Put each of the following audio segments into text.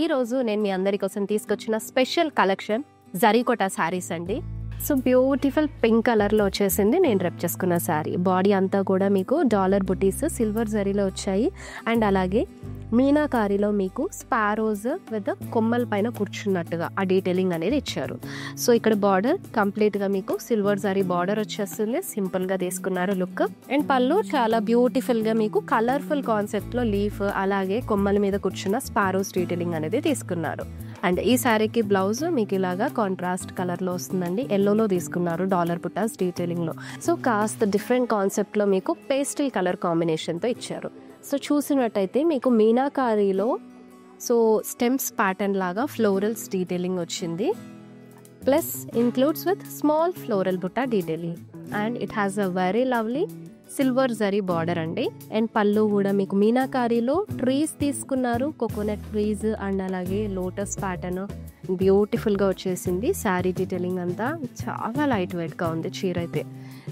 ఈ రోజు నేను మీ అందరి కోసం తీసుకొచ్చిన స్పెషల్ కలెక్షన్ జరీకోటా శారీస్ అండి. సో బ్యూటిఫుల్ పింక్ కలర్లో వచ్చేసింది. నేను రెప్ చేసుకున్న శారీ బాడీ అంతా కూడా మీకు డాలర్ బుటీస్ సిల్వర్ జరీలో వచ్చాయి. అండ్ అలాగే మీనాకారిలో మీకు స్పారోస్ విత్ కొమ్మల పైన కూర్చున్నట్టుగా ఆ డీటెయిలింగ్ అనేది ఇచ్చారు. సో ఇక్కడ బార్డర్ కంప్లీట్గా మీకు సిల్వర్ జరీ బార్డర్ వచ్చేస్తుంది. సింపుల్గా తీసుకున్నారు లుక్. అండ్ పళ్ళు చాలా బ్యూటిఫుల్గా మీకు కలర్ఫుల్ కాన్సెప్ట్లో లీఫ్ అలాగే కొమ్మల మీద కూర్చున్న స్పారోస్ డీటెయిలింగ్ అనేది తీసుకున్నారు. అండ్ ఈ శారీకి బ్లౌజ్ మీకు ఇలాగా కాంట్రాస్ట్ కలర్లో వస్తుందండి. ఎల్లోలో తీసుకున్నారు డాలర్ బుటాస్ డీటెయిలింగ్లో. సో కాస్త డిఫరెంట్ కాన్సెప్ట్లో మీకు పేస్టల్ కలర్ కాంబినేషన్తో ఇచ్చారు. సో చూసినట్టయితే మీకు మీనాకారిలో సో స్టెమ్స్ ప్యాటర్న్ లాగా ఫ్లోరల్స్ డీటెయిలింగ్ వచ్చింది. Plus includes with small floral butta detailing. And it has a very lovely silver zari border అండి. అండ్ పళ్ళు కూడా మీకు మీనాకారిలో ట్రీస్ తీసుకున్నారు, కోకోనట్ ట్రీస్ అండ్ అలాగే లోటస్ ప్యాటర్న్ బ్యూటిఫుల్గా వచ్చేసింది. శారీ డీటెయిలింగ్ అంతా చాలా లైట్ వెయిట్గా ఉంది చీర అయితే.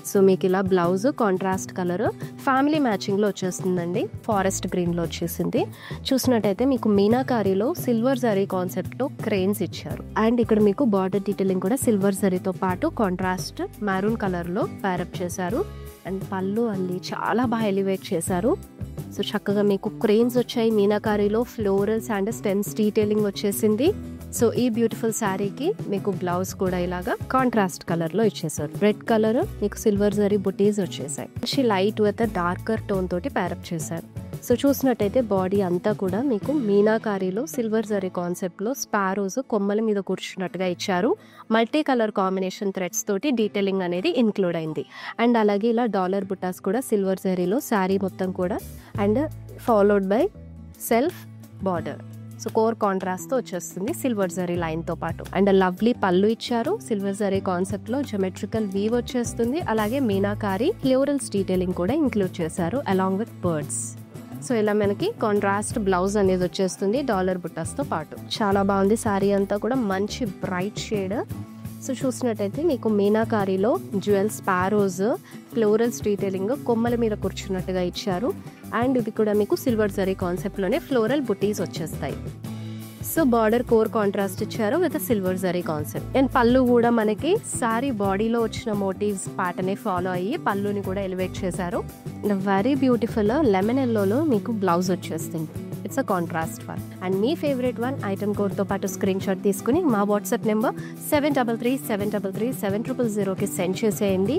సో మీకు ఇలా బ్లౌజ్ కాంట్రాస్ట్ కలర్ ఫ్యామిలీ మ్యాచింగ్లో వచ్చేస్తుందండి. ఫారెస్ట్ గ్రీన్లో వచ్చేసింది. చూసినట్టయితే మీకు మీనాకారిలో సిల్వర్ జరీ కాన్సెప్ట్లో క్రెయిన్స్ ఇచ్చారు. అండ్ ఇక్కడ మీకు బార్డర్ డీటెయిలింగ్ కూడా సిల్వర్ జరీతో పాటు కాంట్రాస్ట్ మెరూన్ కలర్లో ప్యారప్ చేశారు. అండ్ పళ్ళు అల్లి చాలా బాగా ఎలివేట్ చేశారు. సో చక్కగా మీకు క్రెయిన్స్ వచ్చాయి. మీనాకారిలో ఫ్లోరల్స్ అండ్ స్టెమ్స్ డీటెయిలింగ్ వచ్చేసింది. సో ఈ బ్యూటిఫుల్ శారీకి మీకు బ్లౌజ్ కూడా ఇలాగా కాంట్రాస్ట్ కలర్లో ఇచ్చేసారు. రెడ్ కలర్ మీకు సిల్వర్ జరీ బుటీస్ వచ్చేసాయి. లైట్ విత్ డార్కర్ టోన్ తోటి ప్యారప్ చేశారు. సో చూసినట్టయితే బాడీ అంతా కూడా మీకు మీనాకారిలో సిల్వర్ జరీ కాన్సెప్ట్లో స్పారోస్ కొమ్మల మీద కూర్చున్నట్టుగా ఇచ్చారు. మల్టీ కలర్ కాంబినేషన్ థ్రెడ్స్ తోటి డీటెయిలింగ్ అనేది ఇన్క్లూడ్ అయింది. అండ్ అలాగే ఇలా డాలర్ బుటాస్ కూడా సిల్వర్ జరీలో శారీ మొత్తం కూడా and followed by self border. So core కాంట్రాస్ట్తో వచ్చేస్తుంది సిల్వర్ జరీ లైన్తో పాటు. అండ్ లవ్లీ పళ్ళు ఇచ్చారు. సిల్వర్ జరీ కాన్సెప్ట్లో జమెట్రికల్ వీవ్ వచ్చేస్తుంది. అలాగే మీనాకారి ఫ్లోరల్స్ డీటెయిలింగ్ కూడా ఇంక్లూడ్ చేశారు అలాంగ్ విత్ బర్డ్స్. సో ఇలా మనకి కాంట్రాస్ట్ బ్లౌజ్ అనేది వచ్చేస్తుంది డాలర్ బుట్టాస్తో పాటు. చాలా బాగుంది. శారీ అంతా కూడా మంచి బ్రైట్ షేడ్. సో చూసినట్టయితే మీకు మీనాకారిలో జ్యువెల్ స్పారోస్ ఫ్లోరల్స్ డీటెయిలింగ్ కొమ్మల మీద కూర్చున్నట్టుగా ఇచ్చారు. అండ్ ఇది కూడా మీకు సిల్వర్ జరీ కాన్సెప్ట్లోనే ఫ్లోరల్ బుటీస్ వచ్చేస్తాయి. సో బార్డర్ కోర్ కాంట్రాస్ట్ ఇచ్చారు with silver zari concept. And పళ్ళు కూడా మనకి సారీ బాడీలో వచ్చిన మోటివ్స్ ప్యాటర్నే ఫాలో అయ్యి పళ్ళుని కూడా ఎలివేట్ చేశారు. వెరీ బ్యూటిఫుల్ లెమన్ ఎల్లోలో మీకు బ్లౌజ్ వచ్చేస్తుంది. It's a contrast one. And me favourite one item కోడ్తో పాటు స్క్రీన్ షాట్ తీసుకుని మా వాట్సాప్ నెంబర్ 7337337000కి సెండ్ చేసేయండి.